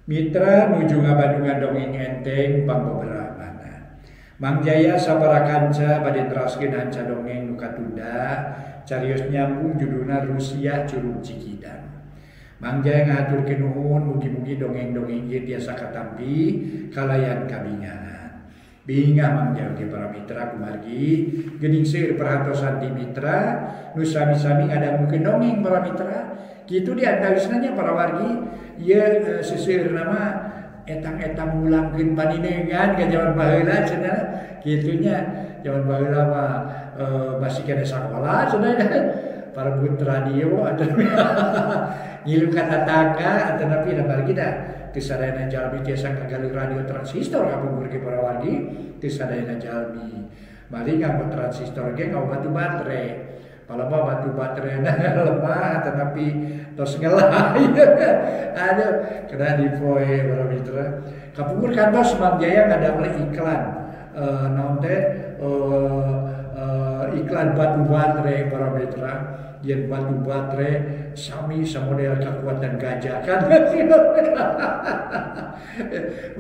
Mitra nuju ngabadungan dongeng enteng pangbeberapa mana. Mang Jaya sabara kanca bade teraskeun hanca dongeng nu katunda carios nyambung judulna Rusia Curug Cikidang. Mang Jaya ngaturkeun nuhun mugi-mugi dongeng-dongeng ieu tiasa katampi kalayan kabingahan. Bingah Mang Jaya ge para mitra kumargi geuning seueur perhatosan ti mitra nu sami-sami ngadangukeun dongeng para mitra. Kitu di antawisna para wargi ieu seseueur nama etang-etang ngulangkeun paninengan ka jaman baheula cenah kitu nya jaman baheula mah masih kena sakola cenah para but radio atuh ngilu kata tangga atuh napi da bargi da teu sadayana jalmi tiasa ngagaling radio transistor kapungkur ke para wargi teu sadayana jalmi bari nganggo transistor ge ngau batu baterai palapa batu baterai lemah tetapi tos ngelah aduh kena dipoe para mitra kapungkur kantos Mang Jaya ngadamel iklan naon teh iklan batu baterai para mitra yen batu baterai sami samodel kekuatan gajah kan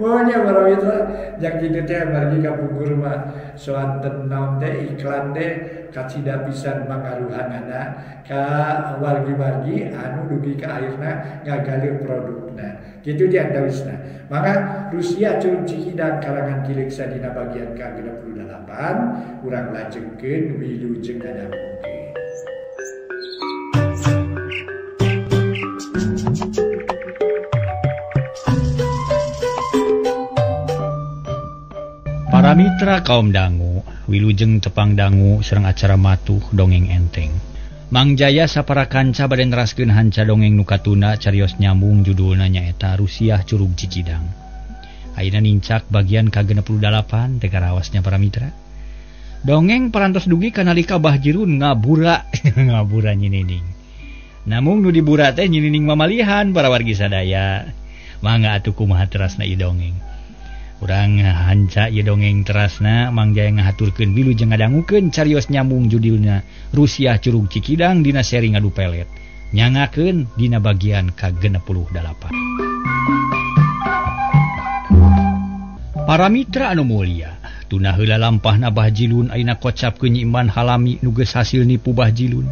pokoknya para mitra yang kitu teh margi kapungkur mah soanten naon teh iklan teh kacida pisan mangaruhanana ka wargi-wargi anu dugi ka akhirna ngagalir produkna kitu di antawisna. Maka Rusia Curug Cikidang karangan Kilik Sadina bagian ke-68 urang lajengkeun wilujeng ngadamukeun. Para mitra kaum dangu, wilujeng tepang dangu sareng acara matuh dongeng enteng. Mang Jaya sapara kanca bade neraskeun hanca dongeng nu katuna carios nyambung judulna nyaeta Rusia Curug Cikidang. Ayeuna nincak bagian ka-68 teu karawasnya para mitra. Dongeng parantos dugi kanalika Bah Jirun ngabura ngabura nyinining. Namung nu dibura teh nyinining mamalihan para wargi sadaya. Mangga atuh kumaha terasna ieu dongeng. Urang hanca ieu dongeng terasna Mang Jaya ngahaturkeun wilujeng ngadangukeun carios nyambung judulna Rusia Curug Cikidang dina seri ngadu pelet nyangakeun dina bagian ka-68. Para mitra anu mulia, tuna heula lampahna Bah Jilun ayeuna kocapkeun Nyi Iman Halami nu geus hasil nipu Bah Jilun.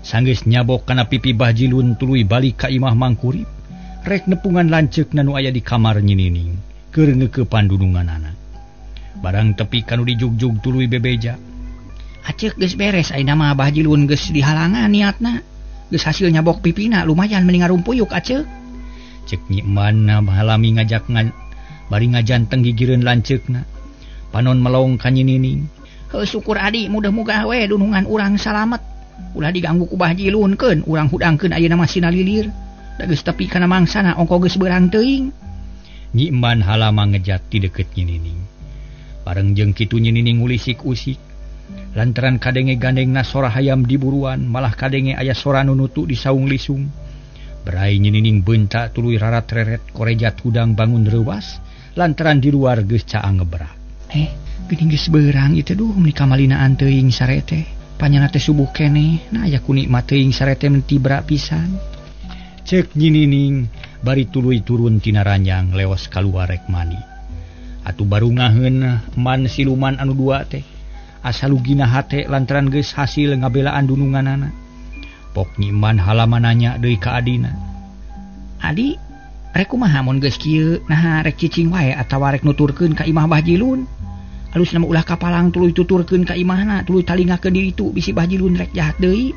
Sanggeus nyabok kana pipi Bah Jilun tuluy balik ka imah Mangkurip, rek nepungan lanceukna nu aya di kamar nyinining. Keur ngeukeun pandununganana. Barang tepi kanu dijugjug tuluy bebeja. Aceuk geus beres ayeuna mah Bah Jilun geus dihalangan niatna. Geus hasil nyabok pipina lumayan mending ngarumpuyuk aceuk. Ceuk Nyi Iman Halami ngajak bari ngajanteng gigireun lanceukna. Panon melong ka nyinining. Heuh syukur adi mudah-mudahan we dunungan urang salamet. Ulah diganggu ku Bah Jilunkeun urang hudangkeun ayeuna mah sinalilir. Da geus tepi kana mangsana ongko geus beurang teuing. Nyi Iman Halama ngejat di deket nyinining. Bareng jeung kitu nyinining ulisik-usik. Lantaran kadenge gandengna sora hayam diburuan, malah kadenge aya sora nunutu di saung lisung. Berai nyinining beunta tuluy rarat-reret korejat hudang bangun reuwas, lantaran di luar geus caang ngebrak. Geuning geus beurang ieu teh duh meuli kamalinaan teuing sarete. Panyana teh subuh keneh, nah aya ku nikmat teuing sarete mentibra pisan. Ceuk nyinining bari tuluy turun tina ranjang leos kaluar rek mandi. Atuh barungaheun man siluman anu dua teh asa lugina hate lantaran geus hasil ngabelaan dununganana. Pok Nyi Iman Halama nanya deui ka adina. Adi, rek kumaha mun geus kieu? Nah rek cicing wae atawa rek nuturkeun ka imah Bah Jilun? Alusna ulah kapalang tuluy tuturkeun ka imahna, tuluy talingakeun diri tu bisi Bah Jilun rek jahat deui.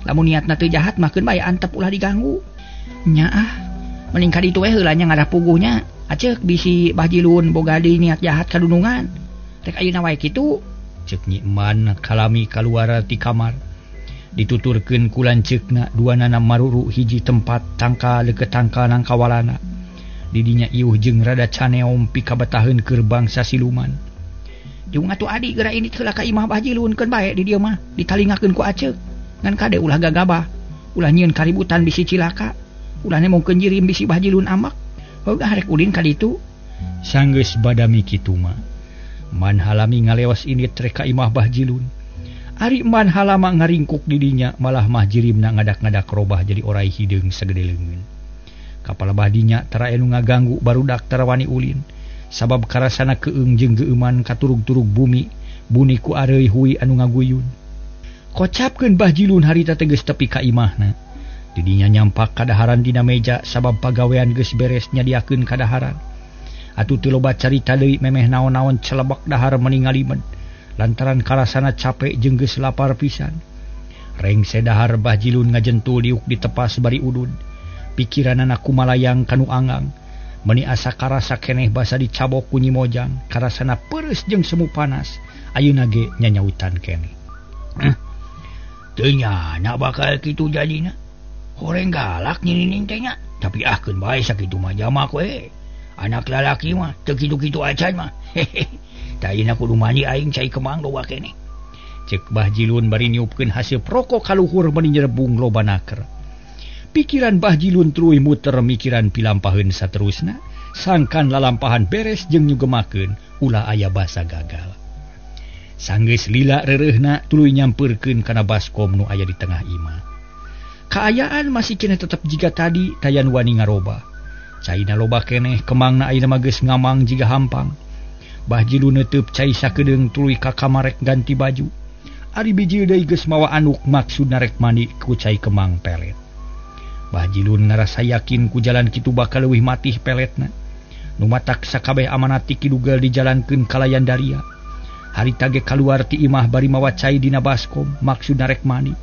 Lamun niatna teu jahat mah keun bae antep ulah diganggu. Nya mending ka ditu we heula nya ngadah puguhnya. Aceuk bisi Bah Jilun boga deui niat jahat ka dunungan. Rek ayeuna wae kitu. Ceuk Nyi Iman Halami kaluar ti kamar. Dituturkeun ku lanceukna duanana maruru hiji tempat tangka leukeut tangka nang kawalana. Di dinya ieuh jeung rada caneom pikabetaheun keur bangsa siluman. Jeung atuh adi geura ini heula ka imah Bah Jilun keun bae di dieu mah ditalingakeun ku aceuk. Ngan kade ulah gagabah. Ulah nyieun kaributan bisi cilaka. Ulah nemongkeun jirim bisi Bah Jilun ambak. Heugah rek ulin ka ditu. Sanggeus badami kitu mah Man Halami ngaleos init rek ka imah Bah Jilun. Ari Man Halama ngaringkuk di dinya malah mah jirimna ngadak-ngadak robah jadi orai hideung sagede leungeun. Kapal badinya tara anu ngaganggu barudak tara wani ulin sabab karasana keung jeung geuman katurug-turug bumi buni ku areuy hui anu ngaguyun. Kocapkeun Bah Jilun harita teges tepi ka imahna. Didinya nyampak kadaharan dina meja sabab pagawean geus beres nyadiakeun kadaharan. Atuh teu loba carita deui memeh naon-naon celebak dahar meningalimen lantaran karasana capek jeung geus lapar pisan. Rengse dahar Bah Jilun ngajentul diuk ditepas bari udud. Pikiranana kumalayang kanu anggang. Meni asa karasa keneh basa dicabok ku Nyi Mojang karasana peureuss jeung semu panas. Ayeuna ge nyanyautan keneh. Teu nyana bakal kitu jadina. Horeng galak nyinining teh nya, tapi ahkeun bae sakitu mah jama we. Anak lalaki mah teu kitu-kitu acan mah. Tayina kudu mandi aing cai kemang loba keneh. Cek Bah Jilun bari niupkeun hasil proko kaluhur meni nyerebung loba naker. Pikiran Bah Jilun tuluy muter mikiran pilampaheun saterusna, sangkan lalampahan beres jeung nyugemakeun ulah aya basa gagal. Sanggeus lila reureuhna tuluy nyampeurkeun kana baskom nu aya di tengah imah. Kaayaan masih keneh tetep jiga tadi tayan wani ngaroba. Caina loba keneh kemangna ayeuna mah geus ngamang jiga hampang. Bah Jilun neuteub cai sakedeung tuluy ka kamar rek ganti baju. Ari bijil deui geus mawa anuk maksudna rek mandi ku cai kemang pelet. Bah Jilun ngarasa yakin ku jalan kitu bakal leuwih matih peletna. Nu matak sakabeh amanat ti kidugal dijalankeun kalayan daria. Harita ge kaluar ti imah bari mawa cai dina baskom maksudna rek mandi.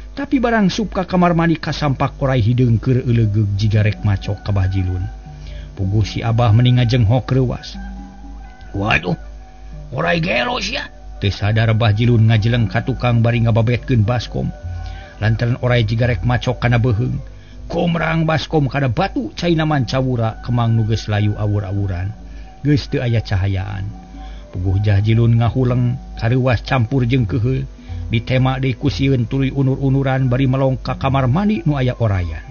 Tapi barang sup ka kamar mandi kasampak orai hideung keur euleugeg jiga rek macok ka Bah Jilun. Puguh si Abah meni ngajenghok reuwas. Waduh, orai gelo sia. Teu sadar Bah Jilun ngajeleng ka tukang bari ngababetkeun baskom. Lantaran orai jiga rek macok kana beuheung. Komrang baskom kada batu caina mancawura kemang nu geus layu awur-awuran. Geus teu aya cahayaan. Puguh Jah Jilun ngahuleng kareuwas campur jeung keuheul. Ditema deui ku sieun tuluy unur-unuran bari melong ka kamar mandi nu aya orayan.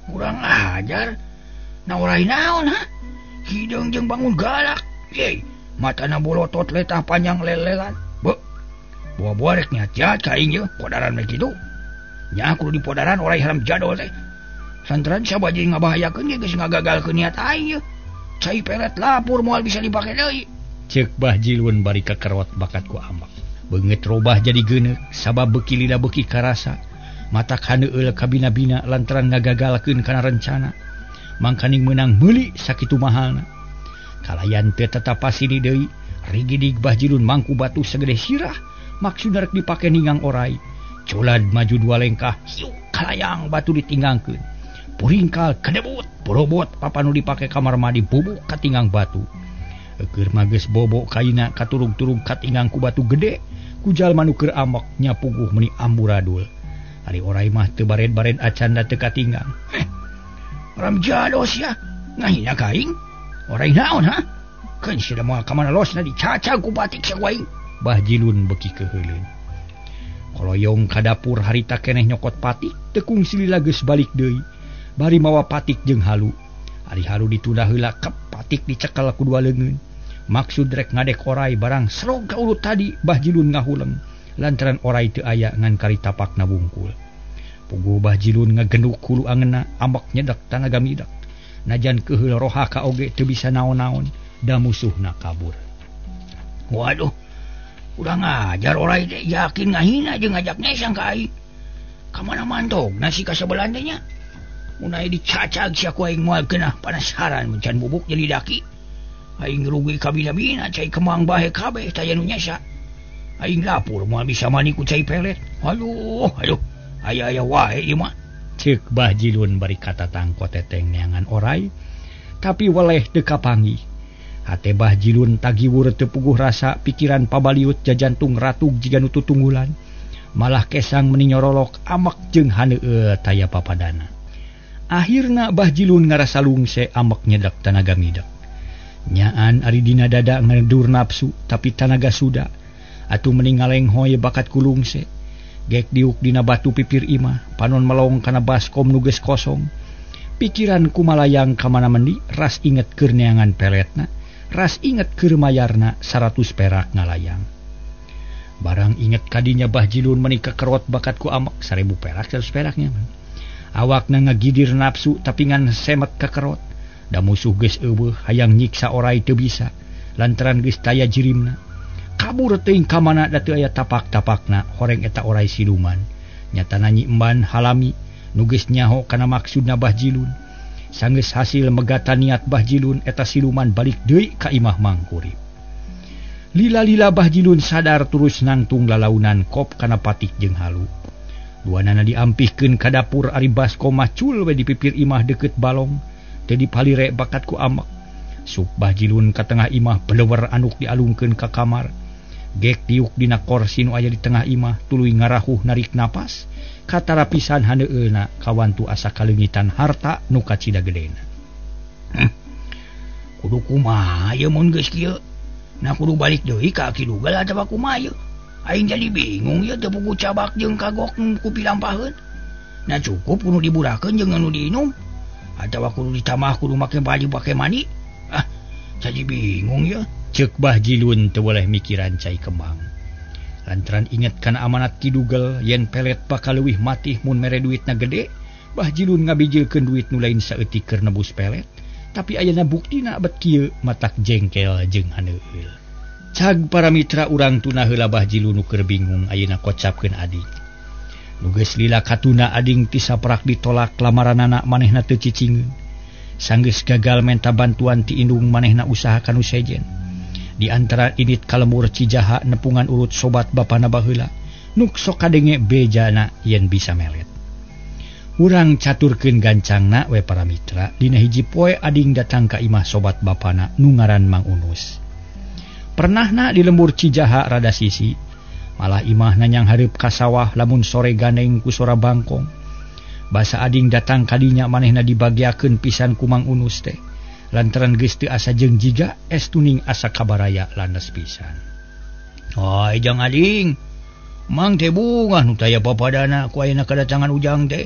Kurang ajar. Na orai naon ha? Hideung jeung bangun galak. Ye, matana bolotot letah panjang lelelan. Beuh. Buah-buah rek niat jahat ka aing ye, podaran mah kitu. Nya kudu dipodaran orai haram jadol teh. Santaran sabaji ngabahayakeun ge geus ngagagalkeun niat aing ye. Cai pelet lapur moal bisa dipake deui. Ceuk Bah Jilun bari kakerot bakat ku ambak. Beungeut robah jadi geuneuk sabab beuki lila beuki karasa. Matak haneueul ka bina-bina lantaran ngagagalkeun kana rencana. Mangkaning meunang meuli sakitu mahalna. Kalayan teu tetapasi di deui, rigidig Bah Jilun mangku batu sagede sirah maksudna rek dipake ningang orai. Colad maju dua lengkah, hiu kalayang batu ditinggangkeun. Puringkal kedebut, borobot papanu dipake kamar mandi bubuk katinggang batu. Keur mah geus bobo kaina katurug-turug katinggang ku batu gede, ku jalma nu keur ambak nya puguh meni amburadul. Ari orai mah teu bared-bared acan da teu katinggang. Ram jados ya, ngahina ka aing. Orai naon ha? Keun sia da moal ka mana losna dicacag ku batik sia ku aing. Bah Jilun beuki keheuleun. Koloyong ka dapur harita keneh nyokot patik tekung silila geus balik deui bari mawa patik jeung halu. Ari halu ditunda heula kep patik dicekel ku dua leungeun. Maksud rek ngadek orai barang serog ka ulut tadi Bah Jilun ngahuleng lantaran orai teu aya ngan kari tapakna bungkul. Puguh Bah Jilun ngagenduk hulu angeunna ambak nyedek tanaga midak. Najan keheul roha ka oge teu bisa naon-naon da musuhna kabur. Waduh, udah ngajar orai teh yakin ngahina jeung ngajak nesang ka aing. Ka mana mantog nasi ka sabelan teh nya. Mun aya dicacag sia ku aing moal keunah panasaran mencan bubuk jadi daki. Aing rugi ka bina-bina cai kemang bahe kabeh taya nu nyasa. Aing lapur moal bisa mani ku cai pelet. Aduh, aya-aya wae ieu mah. Ceuk Bah Jilun bari katatang koteteng neangan orai, tapi weleh teu kapanggih. Hate Bah Jilun tagiwur teu puguh rasa pikiran pabaliut jajantung ratug jiga nu tutunggulan. Malah kesang meni nyorolok amek jeung haneueul taya papadana. Akhirna Bah Jilun ngarasa lungse amek nyedak tanaga midak. Nyaan ari dina dada ngedur nafsu tapi tanaga suda. Atuh meni ngalenghoy bakat kulungse. Gek diuk dina batu pipir imah panon melong kana baskom nu geus kosong. Pikiran kumalayang ka mana mendi ras inget keur neangan peletna, ras inget keur mayarna 100 perak ngalayang. Barang inget kadinya Bah Jilun meni kekerot bakat ku amek 1000 perak 100 peraknya. Awak na ngagidir nafsu tapi ngan semet kekerot. Da musuh geus eueuh hayang nyiksa orai teu bisa. Lantaran geus taya jirimna. Kabur teuing ka mana da teu aya tapak-tapakna horeng eta orai siluman. Nyatana Nyi Emban Halami nu geus nyaho kana maksudna Bahjilun. Sanggeus hasil megata niat Bahjilun eta siluman balik deui ka imah Mangkurip. Lila-lila Bahjilun sadar terus nangtung lalaunan kop kana Patik jeung Halu. Duanana diampihkeun ka dapur ari Basko macul we di pipir imah deukeut balong teu dipalire bakat ku amak. Sup Bahjilun ka tengah imah beleuwer anuk dialungkeun ka kamar. Gek tiuk dina kursi nu aya di tengah imah tuluy ngarahuh narik napas katara pisan handeueuna kawantu asa kalengitan harta nu kacida gedena. Kudu kumaha ye mun geus kieu? Na kudu balik deui ka Kidugal atawa kumaha ye? Aing jadi bingung ya teu pugu cabak jeung kagok ku pilampaheun. Na cukup kudu diburakeun jeung anu diinum atawa kudu ditambah kudu make baju pake mani? Jadi bingung ya. Ceuk Bahjilun teu boleh mikiran cai kembang. Lantaran inget kana amanat Kidugal yen pelet bakal leuwih matih mun mere duitna gede, Bahjilun ngabijilkeun duit nu lain saeutik keur nebus pelet, tapi ayeuna buktina abet kieu matak jengkel jeung handeueul. Cag para mitra urang tuna heula Bahjilun nu keur bingung ayeuna kocapkeun ading. Nu geus lila katuna ading ti saprak ditolak lamaranana manehna teu cicingeun. Sanggeus gagal menta bantuan ti indung manehna usaha kanu sejen. Di antara init kalemur Cijaha nepungan urut sobat bapana baheula nuk sok kadenge bejana yen bisa melet. Urang caturkeun gancangna we para mitra dina hiji poe ading datang ka imah sobat bapana nu ngaran Mang Unus. Pernahna di lembur Cijaha rada sisi, malah imah nanyang hareup ka sawah lamun sore gandeng ku sora bangkong. Basa ading datang kadinya manehna dibagiakeun pisan ku Mang Unus teh. Lantaran geus teu asa jeung jiga estuning asa kabaraya landes pisan. Hai jang ading, Mang teh bungah nu taya papadana ku ayeuna kadatangan ujang teh.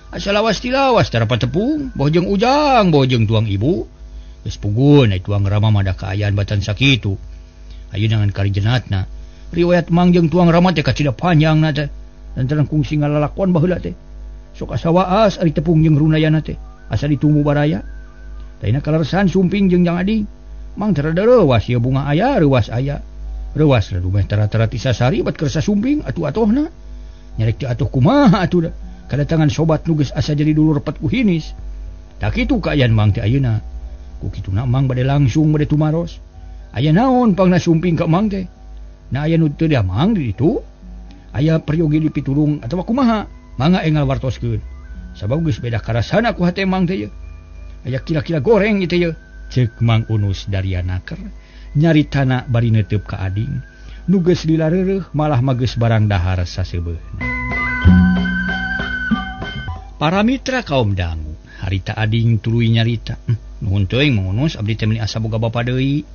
Asa lawas tilawas tara patepung, boh jeung ujang, boh jeung tuang ibu. Geus puguh ai tuang Rama mah da kaayaan batan sakitu. Ayeuna ngan karijenatna, riwayat Mang jeung tuang Rama teh kacida panjangna teh. Lantaran kungsi ngalalakon baheula teh. Sok asa waas ari tepung jeung runayana teh, asa ditunggu baraya. Taina kalersan sumping jeung jang ading. Mang teu rada reuwas ieu bunga aya reuwas aya. Reuwas radu meh tara-tara ti sasari bat keur sasumping atuh-atohna. Nyarek teu atuh kumaha atuh da. Kadatangan sobat nu geus asa jadi dulur repet ku hinis. Da kitu kaayaan Mang teh ayeuna. Ku kituna Mang bade langsung bade tumaros. Aya naon pangna sumping ka Mang teh? Na aya nu teu da Mang di ditu? Aya peryogi di pitulung atawa kumaha? Mangga engal wartoskeun. Sabab geus beda karasana ku hate Mang teh ye. Aya kira-kira goreng ieu teh ye. Ceuk Mang Unus Daryanaker nyaritana bari neuteup ka ading. Nu geus lila reureuh malah mageus barang dahar saseubeuna. Para mitra kaum dangu, harita ading tuluy nyarita. Nuhun teuing Mang Unus abdi teh meuli asa boga bapa deui.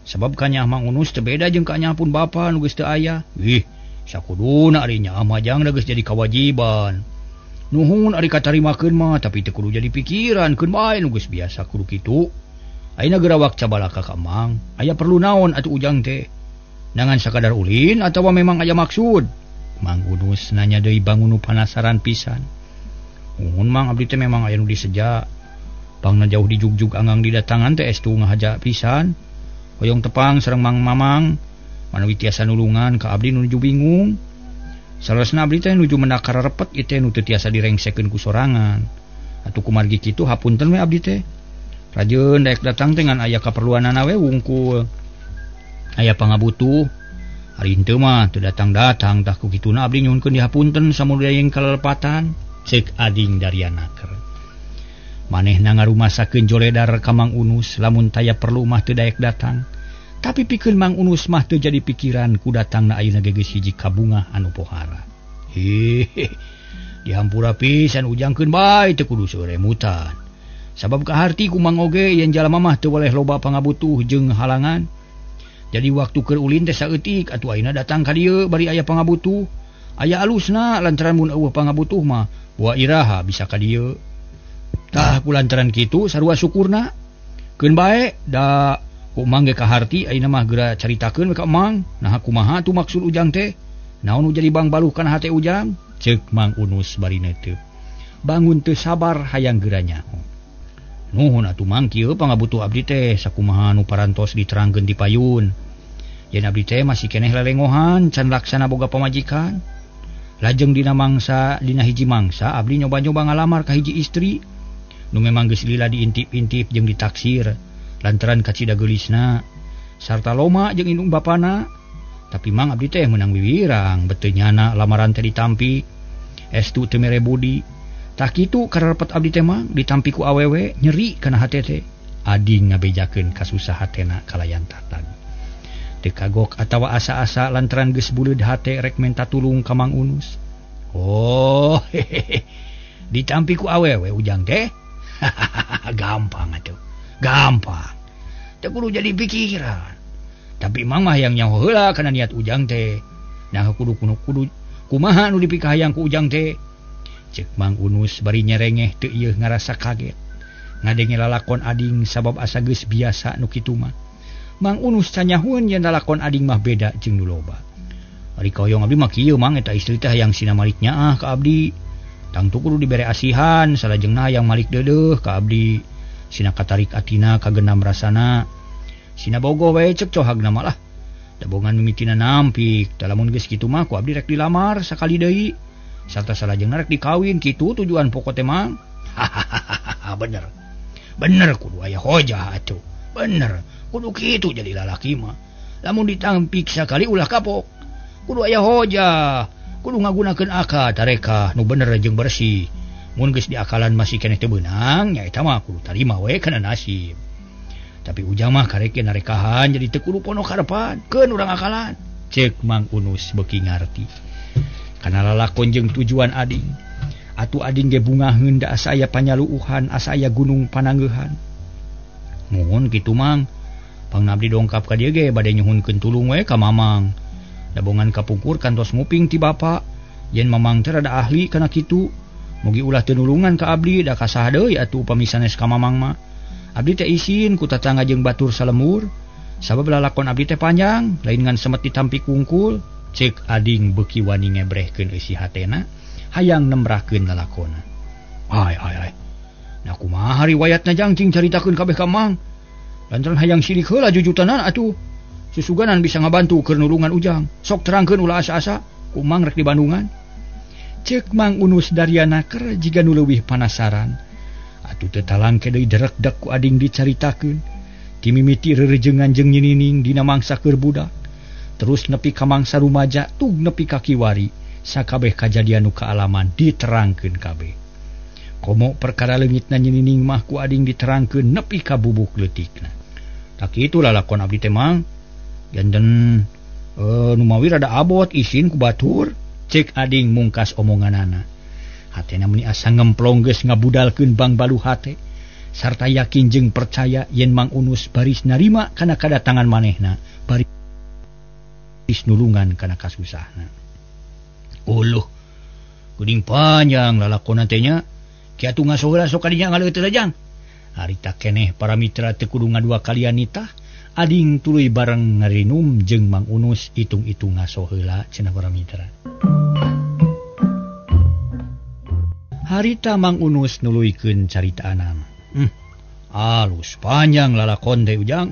Sabab kanyah Mang Unus teu beda jeung kanyah pun bapa nu geus teu aya. Ih, sakuduna ari nya amajang geus jadi kawajiban. Nuhun ari katarimakeun mah tapi teu kudu jadi pikiran keun bae nu geus biasa kudu kitu. Ayeuna gerawak cabalaka ka Mang, aya perlu naon atuh ujang teh? Nangan sakadar ulin atawa memang aya maksud? Mang Unus nanya deui bangun panasaran pisan. Nuhun Mang abdi teh memang aya nu diseja. Pangna jauh di jugjug anggang didatangan teh estu ngahaja pisan. Hoyong tepang sareng Mang Mamang manawi tiasa nulungan ka abdi nuju bingung. Salesna abdi teh nuju menakar repet ieu teh nu teu tiasa direngsekeun ku sorangan. Atuh kumargi kitu hapunten we abdi teh. Rajeun daek datang teh ngan aya kaperluanana we wungkul. Aya pangabutuh. Ari henteu mah teu datang-datang tah ku kituna abdi nyuhunkeun dihapunten samudaya yang kalelepatan. Ceuk ading Daryanaker. Manehna ngarumasakeun joledar ka Mang Unus lamun taya perlu mah teu daek datang. Tapi pikeun Mang Unus mah teu jadi pikiran ku datangna ayeuna geus hiji kabungah anu pohara. Dihampura pisan ujangkeun bae teu kudu seuremutan. Sabab kaharti ku Mang oge yen jalma mah teu boleh loba pangabutuh jeung halangan. Jadi waktu keur ulin teh saeutik atuh ayeuna datang ka dieu bari aya pangabutuh. Aya alusna lantaran mun eueuh pangabutuh mah wa iraha bisa ka dieu. Tah kulantaran kitu sarua syukurna. Keun bae da ku Mang ge kaharti ayeuna mah geura caritakeun ka Mang. Nah kumaha tuh maksud ujang teh? Naon nu jadi bang baluh kana hate ujang? Ceuk Mang Unus bari neuteub. bangun teu sabar hayang geranya. Nuhun atuh mang kieu pangabutuh abdi teh sakumaha nu parantos diterangkeun di payun. Yen abdi teh masih keneh lelengohan can laksana boga pamajikan. Lajeng dina hiji mangsa abdi nyoba-nyoba ngalamar ka hiji istri nu memang geus lila diintip-intip jeung ditaksir lantaran kacida geulisna sarta loma jeung indung bapana. Tapi mang abdi teh meunang wiwirang beteu nyana lamaran teh ditampi estu teu mere budi. Tak kitu karepet abdi teh mang ditampi ku awewe nyeri kana hate teh ading ngabejakeun kasusah hatena kalayan tatag. Teu kagok atawa asa-asa lantaran geus buleud hate rek menta tulung ka Mang Unus. Oh, ditampi ku awewe ujang teh. Gampang atuh. Gampang. Teu kudu jadi pikiran. Tapi mang mah yang nyaho heula kana niat ujang teh. Nah kudu kumaha nu dipikah hayang ku ujang teh. Cek Mang Unus bari nyerengeh teu ieu ngarasa kaget. Ngadenge lalakon ading sabab asa geus biasa nu kitu mah. Mang Unus canyahuan yen lalakon ading mah beda jeung nu loba. Ari kahoyong abdi mah kieu mang eta istri teh hayang sina malik nyaah ka abdi. Tangtu kudu dibere asihan salajengna hayang malik deudeuh ka abdi. Sina katarik atina kagenam rasana. Sina bogo wae cek cohagna malah. Dabongan mimitina nampik. Da lamun geus kitu mah ku abdi rek dilamar sakali deui. Sarta salajengna rek dikawin kitu tujuan pokok teh mang. Bener. Bener kudu aya hojah atuh. Bener. Kudu kitu jadi lalaki mah. Lamun ditampik sakali ulah kapok. Kudu aya hojah. Kudu ngagunakeun akal tarekah nu bener jeung bersih. Mun geus diakalan masih keneh teu beunang nya eta mah kudu tarima we kana nasib. Tapi ujang mah karek narekahan jadi teu kudu pono karepan, keun urang akalan. Cek Mang Unus beuki ngarti. Kana lalakon jeung tujuan ading. Atuh ading ge bungaheun da asa aya panyaluuhan, asa aya gunung panangeuhan. Muhun kitu mang, pangna abdi dongkap ka dieu ge bade nyuhunkeun tulung we ka Mamang. Dabongan kapungkur kantos nguping ti bapa, yen Mamang teh rada ahli kana kitu. Mugi ulah teu nulungan ka abdi da kasaha deui atuh upami sanes ka Mamang mah. Abdi teh isin ku tatangga jeung batur salemur, sabab lalakon abdi teh panjang, lain ngan semet ditampi kungkul. Cek ading beuki wani ngebrehkeun eusi hatena, hayang nembrahkeun lalakonna. Ai. Nah kumaha riwayatna jangcing caritakeun kabeh ka Mang. Lantaran hayang silik heula jujutenan atuh. Susuganan bisa ngabantu keur nulungan ujang. Sok terangkeun ulah asa-asa, ku Mang rek di Bandungan. Cek Mang Unus Daryana keur jiga nu leuwih panasaran. Atuh teu talangke deui derek-dek ku ading dicaritakeun. Ti mimiti rerejengan jeung nyinining dina mangsa keur budak. Terus nepi ka mangsa rumaja tug nepi ka kiwari. Sakabeh kajadian nu kaalaman diterangkeun kabeh. Komo perkara leungitna nyinining mah ku ading diterangkeun nepi ka bubuk leutikna. Tak kitu lalakon abdi teh mang. Janten nu mawi rada abot isin ku batur. Cek ading mungkas omonganana. Hatena meni asa ngemplong geus ngabudalkeun bang balu hate. Sarta yakin jeung percaya yen Mang Unus baris narima kana kadatangan manehna, baris nulungan kana kasusahna. Uluh, kuning panjang lalakonna teh nya. Kiatu ngaso heula sok kadinya ngaleut teh jang. Harita keneh para mitra teu kudu ngadua kalian nitah. Ading tuluy bareng ngarinum jeung Mang Unus itung-itung ngaso heula cenah para mitra. Harita Mang Unus nuluykeun caritaana. Alus panjang lalakon teh ujang.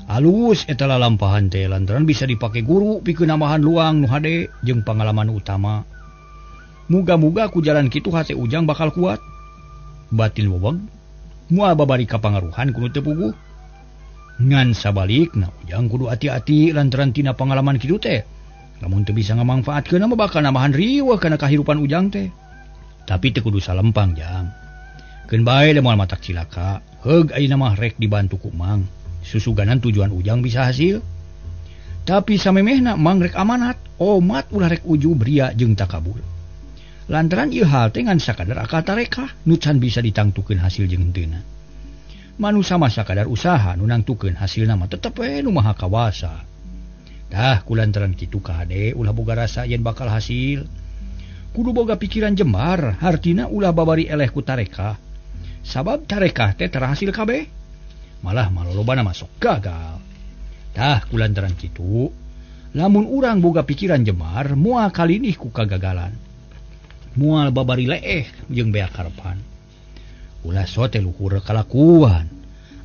Alus eta lalampahan teh lantaran bisa dipake guru pikeun nambahan luang nu hade jeung pangalaman utama. Muga-muga ku jalan kitu hate ujang bakal kuat. Batin bobog moal babari ka pangaruhan kudu teu puguh. Ngan sabalikna ujang kudu hati-hati lantaran tina pangalaman kitu teh. Lamun teu bisa ngamangfaatkeun mah bakal nambahan riweuh kana kahirupan ujang teh. Tapi teu kudu salempang jang. Keun bae da moal matak cilaka, heug ayeuna mah rek dibantu ku Mang. Susuganan tujuan ujang bisa hasil. Tapi samemehna Mang rek amanat, omat ulah rek uju bria jeung takabur. Lantaran ieu hal teh ngan sakadar akal tarekah nu can bisa ditangtukeun hasil jeung henteuna. Manusia mah sakadar usaha nu nangtukeun hasilna mah tetep we nu maha kawasa. Tah kulantaran kitu kade ulah boga rasa yen bakal hasil. Kudu boga pikiran jembar, hartina ulah babari eleh ku tarekah. Sabab tarekah teh terhasil kabeh. Malah malolobana masuk gagal. Tah kulantaran kitu, lamun urang boga pikiran jembar moal kalinih ku kagagalan. mual babari leeh jeung bea karepan. Ulah sote luhur kalakuan.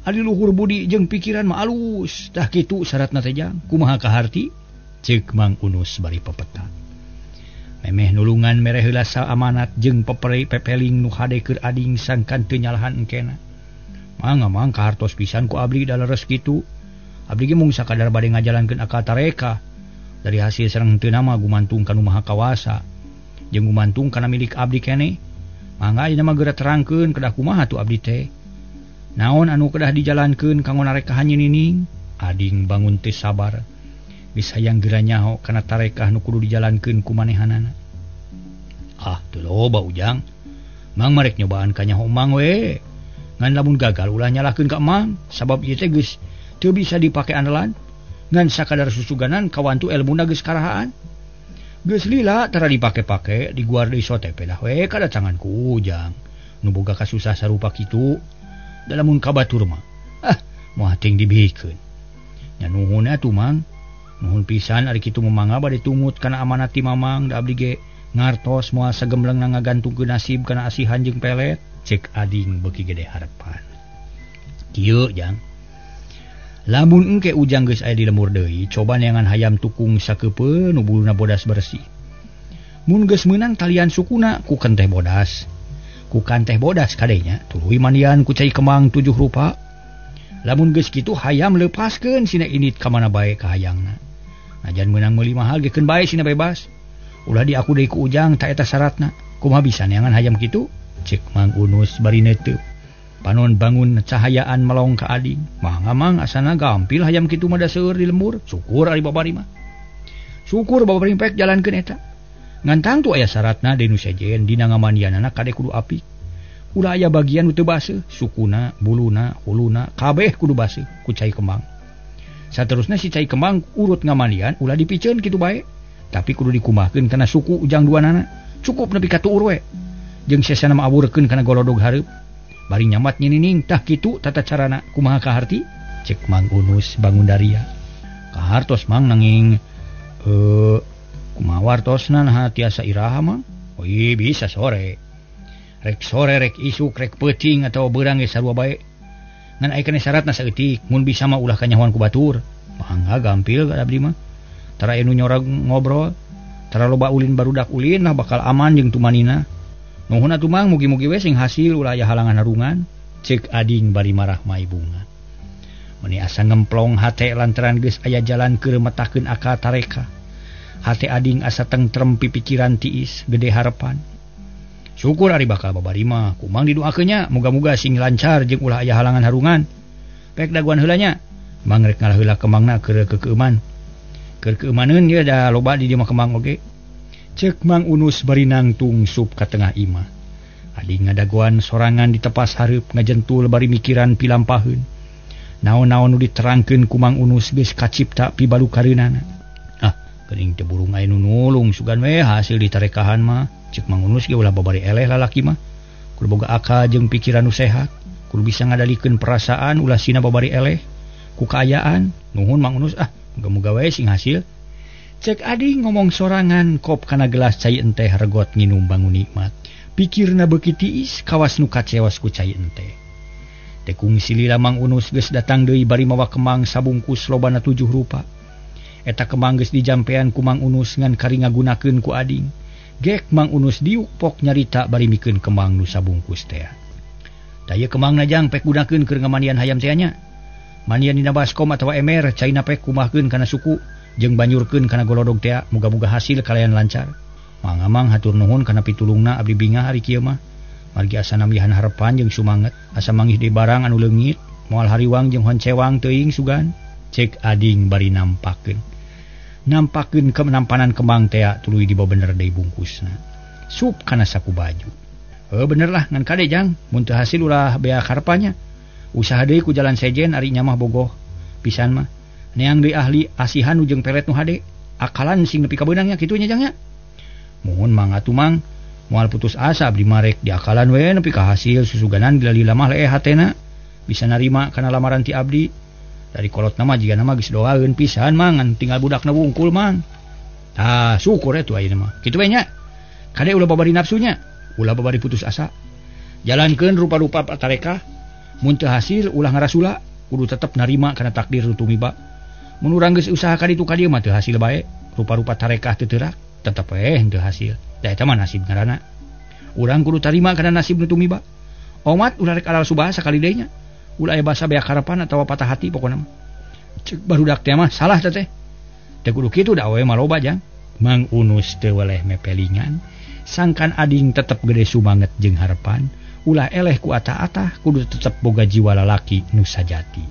Ari luhur budi jeung pikiran mah alus. Tah kitu syaratna teh jang. Kumaha kaharti? Ceuk Mang Unus bari pepeta. Memeh nulungan mere heula amanat jeung pepeling nu hade keur ading sangkan teu nyalahan engkena. Mang kahartos pisan ku abdi daleres kitu. Abdi ge mung sakadar bade ngajalankeun akal tareka. Dari hasil sareng teu nama gumantung ka Nu Maha Kawasa. Jeung gumantung kana milik abdi keneh. Mangga ayeuna mah geura terangkeun kedah kumaha tu abdi teh. Naon anu kedah dijalankeun kanggo narek kahanyinining? Ading bangun teh sabar. Geus hayang geura nyaho kana tarekah nu kudu dijalankeun ku manehanana. Teu loba ujang. Mang marek nyobaan ka nyaho Mang we. Ngan lamun gagal ulah nyalahkeun ka Mang, sabab ieu teh geus teu bisa dipake andalan. Ngan sakadar susuganan kawantu elmuna geus karahaan. Geus lila tara dipake-pake diguar deui sote pedah we kadatangan ku ujang. Nu boga kasusah sarupa kitu. Da lamun kabatur mah. Moal ting dibihikeun. Nya nuhun atuh Mang. Nuhun pisan ari kitu memangga bade tumut kana amanat ti Mamang da abdi ge ngartos moal sagembleng ngagantungkeun nasib kana asihan jeung pelet. Cek ading beuki gede harapan. Kieu jang. Lamun engke ujang geus aya di lemur deui, coba neangan hayam tukung sakeupeun nu buluna bodas bersih. Mun geus meunang talian sukuna ku kenteh bodas. Ku kanteh bodas kadenya tuluy mandian ku cai kemang 7 rupa. Lamun geus kitu hayam lepaskeun sina init ka mana bae ka hayangna. Najan meunang meuli mahal gekeun bae sina bebas. Ulah di aku deui ku ujang ta eta syaratna. Kumaha bisa neangan hayam kitu? Cek Mang Unus bari neteup. Panon bangun cahayaan melong ka ading. Mang asana gampil hayam kitu mah da seueur di lembur. Syukur ari babari mah. Syukur babari pek jalankeun eta. Ngantang tu aya syaratna deui nu sejen dina ngamandianana kade kudu apik. Ulah aya bagian nu teu baseuh, sukuna, buluna, huluna kabeh kudu baseuh ku cai kembang. Saterusna si cai kembang urut ngamandian ulah dipiceun kitu bae. Tapi kudu dikumahkeun kana suku ujang duanana. Cukup nepi ka tuur we. Jeung sesana mah aburkeun kana golodog hareup. Bari nyamat nyinining tah kitu tata carana kumaha kaharti? Cek Mang Unus bangun daria. Kahartos Mang nanging kumaha wartosna nah tiasa iraha Mang? Bisa sore. Rek sore rek isuk rek peuting atawa beurang ge sarua bae. Ngan aya keneh syaratna saeutik mun bisa mah ulah kanyahoan ku batur. Mangga gampil ka abdi mah. Tara anu nyorag ngobrol, tara loba ulin barudak ulin nah bakal aman jeung tumanina. Nuhun atuh Mang mugi-mugi we sing hasil ulah aya halangan harungan. Ceuk ading bari marah mai bunga. Meni asa ngemplong hate lantaran geus aya jalan keur metakeun akal tareka. Hate ading asa tentrem pipikiran tiis gede harapan. Syukur ari bakal babari mah ku Mang didoakeun nya muga-muga sing lancar jeung ulah aya halangan harungan. Pek daguan heula nya. Mang rek ngalah heula kembangna keur kekeuman. Keur keumaneun ieu da loba di dieu mah kembang oge. Cek Mang Unus bari nangtung sup ka tengah imah. Ading ngadagoan sorangan di tepas hareup ngajentul bari mikiran pilampaheun. Naon-naon nu diterangkeun ku Mang Unus geus kacipta pibalukareunana. Geuning teu burung aya nu nulung sugan we hasil ditarekahan mah. Cek Mang Unus ge ulah babari eleh lalaki mah. Kudu boga akal jeung pikiran nu sehat. Kudu bisa ngadalikeun perasaan ulah sina babari eleh ku kaayaan. Nuhun Mang Unus moga-moga we sing hasil. Cek ading ngomong sorangan kop kana gelas cai enteh regot nginum bangun nikmat. Pikirna beuki tiis kawas nu kacewas ku cai enteh. Tekung silila Mang Unus geus datang deui bari mawa kembang sabungkus lobana 7 rupa. Eta kembang geus dijampean ku Mang Unus ngan kari ngagunakeun ku ading. Gek Mang Unus diuk pok nyarita bari mikeun kembang nu sabungkus teh. Da ieu kembangna jang pek gunakeun keur ngamandian hayam teh nya. Mandian dina baskom atawa emer caina pek kumahkeun kana suku. Jeung banyurkeun kana golodog teh muga-muga hasil kalayan lancar. Mang hatur nuhun kana pitulungna abdi bingah ari kieu mah. Margi asa nambihan harepan jeung sumanget, asa manggih deui barang anu leungit, moal hariwang jeung honcewang teuing sugan. Cek ading bari nampakeun kenampanan kembang teh tuluy dibabener deui bungkusna. Sup kana saku baju. Bener lah ngan kade jang, mun teu hasil ulah bea harepannya. Usaha deui ku jalan sejen ari nya mah bogoh pisan mah. Neang deui ahli asihan nu jeung pelet nu hade. Akalan sing nepi ka beunangnya kitu nya jang nya. Muhun Mang atuh Mang, moal putus asa abdi marek di akalan we nepi ka hasil susuganan lila mah lee hatena. Bisa narima kana lamaran ti abdi. Dari kolotna mah jiga nama geus doaeun pisan Mang, ngan tinggal budakna wungkul Mang. Syukur atuh ayeuna mah. Kitu we nya. Kadek ulah babari nafsunya, ulah babari putus asa. Jalankeun rupa-rupa tarekah, mun teu hasil ulah ngarasula, kudu tetep narima kana takdir nu tumiba. Mun urang geus usaha ka ditu ka dieu mah teu hasil bae, rupa-rupa tarekah teu teurak, tetep teu hasil. Da eta mah nasib ngaranna. Urang kudu tarima kana nasib nu tumiba. Omat ulah rek alal subah sakali deui nya. Ulah aya basa beak harapan atawa patah hati pokona mah. Ceuk barudak teh mah salah teh. Teu kudu kitu da we maloba jang. Mang Unus teu weleh mepelingan, sangkan ading tetep gede sumanget jeung harapan, ulah eleh ku ata-ata kudu tetep boga jiwa lalaki nu sajati.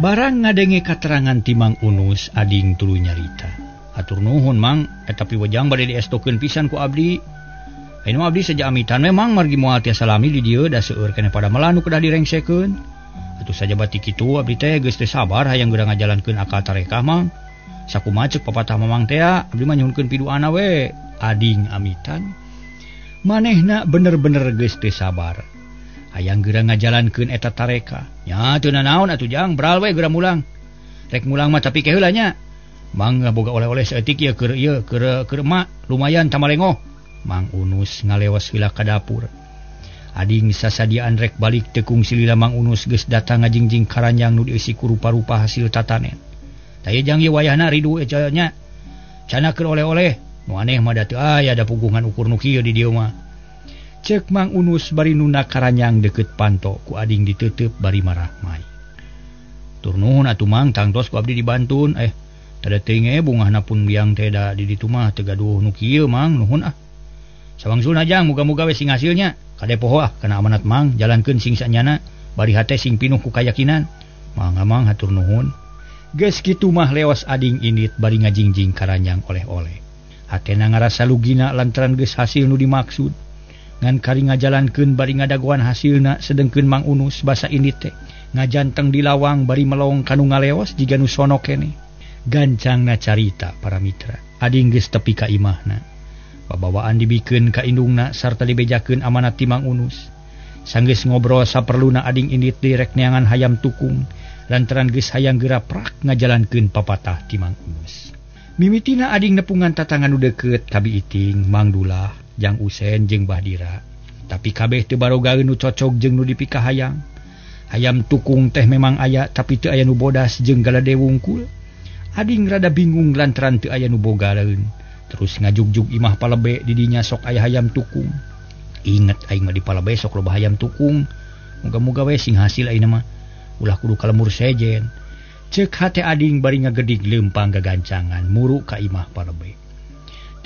Barang ngadenge katerangan ti Mang Unus, ading tuluy nyarita. Atur nuhun Mang, eta piwejang bade diestokeun pisan ku abdi. Ayeuna abdi saja amitan memang margi moal tiasa salami di dieu da seueur keneh pada melanu kedah direngsekeun. Atuh saja batik kitu abdi teh geus teu sabar hayang geura ngajalankeun akal tarekah Mang. Sakumaha ceuk papatah mamang teh abdi mah nyuhunkeun piduana we. Ading amitan manehna bener-bener geus teu sabar hayang geura ngajalankeun eta tarekah. Nya teu nanaon atuh jang, beral we geura mulang. Rek mulang mah tapi keheula nya. Mang boga oleh-oleh saeutik ieu keur emak lumayan tamalengoh. Mang Unus ngalewas heula ka dapur. Ading sasadiaan rek balik teu kungsi lila Mang Unus geus datang ngajingjing karanjang nu dieusi ku rupa-rupa hasil tatanen. Da ieu jang ieu wayahna ridu nya. Cana keur oleh-oleh. Nu aneh mah da teu aya da puguhan ukur nu kieu di dieu mah. Ceuk Mang Unus bari nuna karanjang deukeut panto ku ading diteuteup bari marah mai. Tur nuhun atuh Mang tangtos ku abdi dibantun tada teuing bungahna pun biang teh da di ditu mah teu gaduh nu kieu Mang nuhun Sawangsulna jang muga-muga we sing hasilnya kade poho kana amanat Mang jalankeun sing sanyana bari hate sing pinuh ku kayakinan. Mang hatur nuhun. Geus kitu mah leos ading indit bari ngajingjing karanjang oleh-oleh. Hatena ngarasa lugina lantaran geus hasil nu dimaksud. Ngan kari ngajalankeun bari ngadagoan hasilna sedengkeun Mang Unus basa indit teh ngajanteng di lawang bari melong kanu ngaleos jiga nu sono keneh. Gancangna carita para mitra. Ading geus tepi ka imahna. Pabawaan dibikeun ka indungna sarta dibejakeun amanat ti Mang Unus. Sanggeus ngobrol saperluna ading indit direk neangan hayam tukung lantaran geus hayang geura prak ngajalankeun papatah ti Mang Unus. Mimitina ading nepungan tatangan nu deukeut kabi iting Mang Dulah, Jang Usen jeung Bahdira. Tapi kabeh teu barogaeun nu cocok jeung nu dipika hayang. Hayam tukung teh memang aya tapi teu aya nu bodas jeung galade wungkul. Ading rada bingung lantaran teu aya nu bogaleun. Terus ngajugjug imah palebe di dinya sok aya hayam tukung. Inget aing mah di palebe sok loba hayam tukung. Muga-muga we sing hasil ayeuna mah ulah kudu kalemur sejen. Ceuk hate ading bari ngagedig leumpang gagancangan muru ka imah palebe.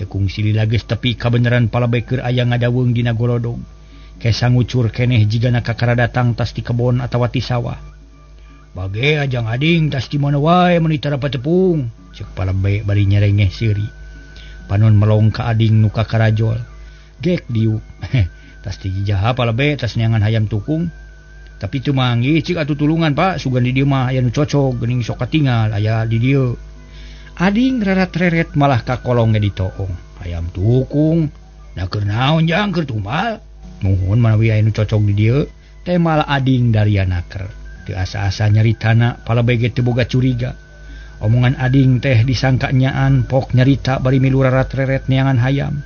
Teu kungsi lila geus tepi kabeneran palebe keur aya ngadaweung dina golodog. Kesa ngucur keneh jigana kakara datang tas ti kebon atawa ti sawah. Bage ajang ading tas di mana wae mun tara patepung. Ceuk palebe bari nyerengeh seuri. Panon melong ka ading nu kakarajol. Gek diuk. Tas ti jaha palebe tas neangan hayam tukung. Tapi teu manggi cik atuh tulungan Pak sugan di dieu mah aya nu cocok geuning sok katingal aya di dieu. Ading rarat-reret malah ka kolong ge ditoong. Hayam tukung. Da keur naon jang keur tumbal. Nuhun manawi aya nu cocok di dieu. Teh malah ading darianaker. Teu asa-asa nyaritana palebe ge teu boga curiga. Omongan ading teh disangka nyaan pok nyarita bari milu rarat-reret neangan hayam.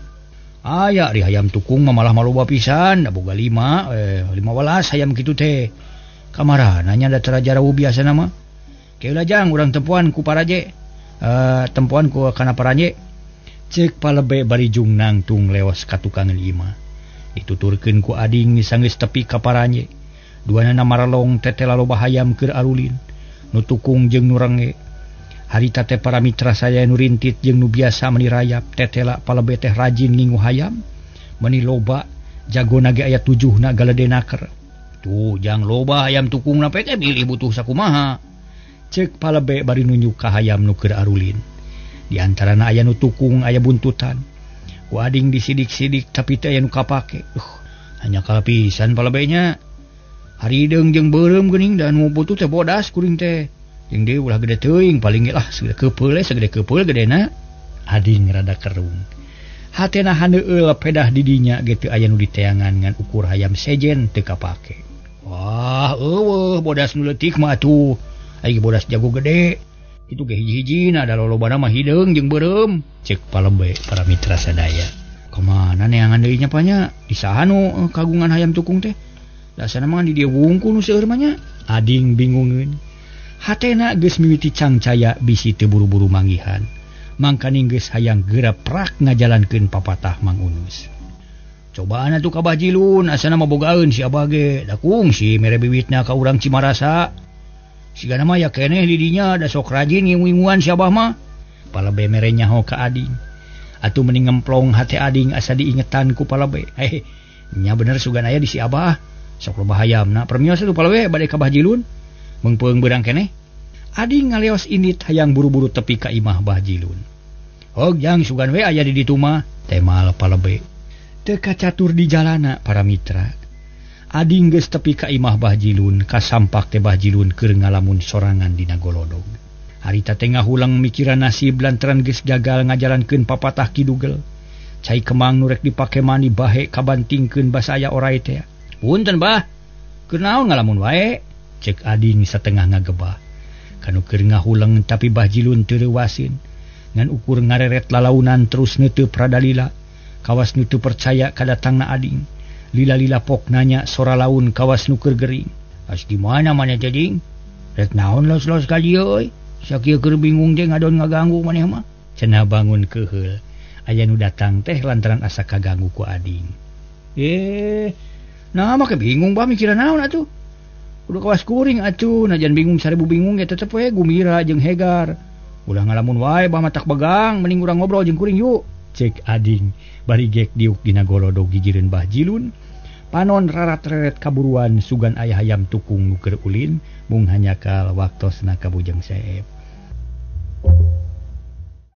Aya di hayam tukung mah malah maloba pisan, da boga 15 hayam kitu teh. Kamarana nya da tara jarawu biasana mah. Keula jang urang tempuan ku paraje. Tempuan ku kana paraje. Ceuk palebe bari jung nangtung leos ka tukang imah. Dituturkeun ku ading sanggeus tepi ka paraje. Duana maralong tetela loba hayam keur arulin. Nu tukung jeung nu renge. Harita teh para mitra saya nu rintit jeung nu biasa meuni rayap tetela palebe teh rajin ngingu hayam meuni loba jagona ge aya 7na galedenaker. Tuh jang loba hayam tukungna pe teh bilih butuh sakumaha. Ceuk palebe bari nunjuk ka hayam nu keur arulin. Di antarana aya nu tukung aya buntutan. Ku ading disidik-sidik tapi teh aya nu kapake. Hanya kalapisan palebe nya. Harideung jeung beureum geuning da nu butuh teh bodas kuring teh. Yang dia ulah gede teuing paling lah segede kepeul gedena. Ading rada kerung. Hatena handeueul pedah di dinya ge teu aya nu diteangan ngan ukur hayam sejen teu kapake. Wah, eueuh bodas nu leutik mah atuh. Aya bodas jago gede. Itu ge hiji-hijina da lolobana mah hideung jeung beureum, cek Palembe para mitra sadaya. Kemana neangan deui nya panya? Di saha nu kagungan hayam tukung teh? Dasana mah di dieu wungkul nu seueur mah nya. Ading bingungeun. Hatena geus mimiti cangcaya bisi teu buru-buru manggihan. Mangkaning geus hayang geura prak ngajalankeun papatah Mang Unus. Cobaan atuh ka Bajilun asana mah bogaeun si Abah ge. Da kungsi mere bibitna ka urang Cimarasa. Sigana mah ya keneh di dinya da sok rajin ngingu-inguan si Abah mah. Palembe mere nyaho ka Ading. Atuh mending ngemplong hate Ading asa diingetan ku Palembe. Nya bener sugan aya di si Abah. Sok loba hayamna. Permios atuh Palembe bade ka Bajilun. Mengpeung beurang keneh. Ading ngaleos indit hayang buru-buru tepi ka imah Bajilun. Hog jang sugan we aya di ditu mah. Temal Palembe. Teu kacatur di jalana para mitra. Ading geus tepi ka imah Bajilun, kasampak teh Bajilun keur ngalamun sorangan dina golodog. Harita teh ngahulang mikiran nasib lantaran geus gagal ngajalankeun papatah kidugel. Cai kemang nu rek dipake mani bahe kabantingkeun basa aya oray teh. Punten Bah, keur naon ngalamun wae? Cek Ading satengah ngagebah. Kanu keur ngahulang tapi Bajilun teu reuwaseun. Ngan ukur ngareret lalaunan terus neuteub pradalila. Kawas nu teu percaya kadatangna Ading. Lila-lila pok nanya sora laun kawas nuker gering. As di mana Jading? Rek naon los-los ka dieu euy? Sakieu keur bingung teh ngadon ngaganggu maneh mah. Cenah bangun keheul. Aya nu datang teh lantaran asa kaganggu ku Ading. Nah mah bingung Bah mikiran naon atuh? Kudu kawas kuring atuh, najan bingung sarebu bingung ge tetep we Gumira jeung Hegar. Ulah ngalamun wae Bah matak begang, mending urang ngobrol jeung kuring yuk. Cek Ading bari gek diuk dina golodog gigireun Bajilun. Panon rarat-reret kaburuan sugan aya hayam tukung nu keur ulin mung hanyakal waktosna ka Bujang Saeb.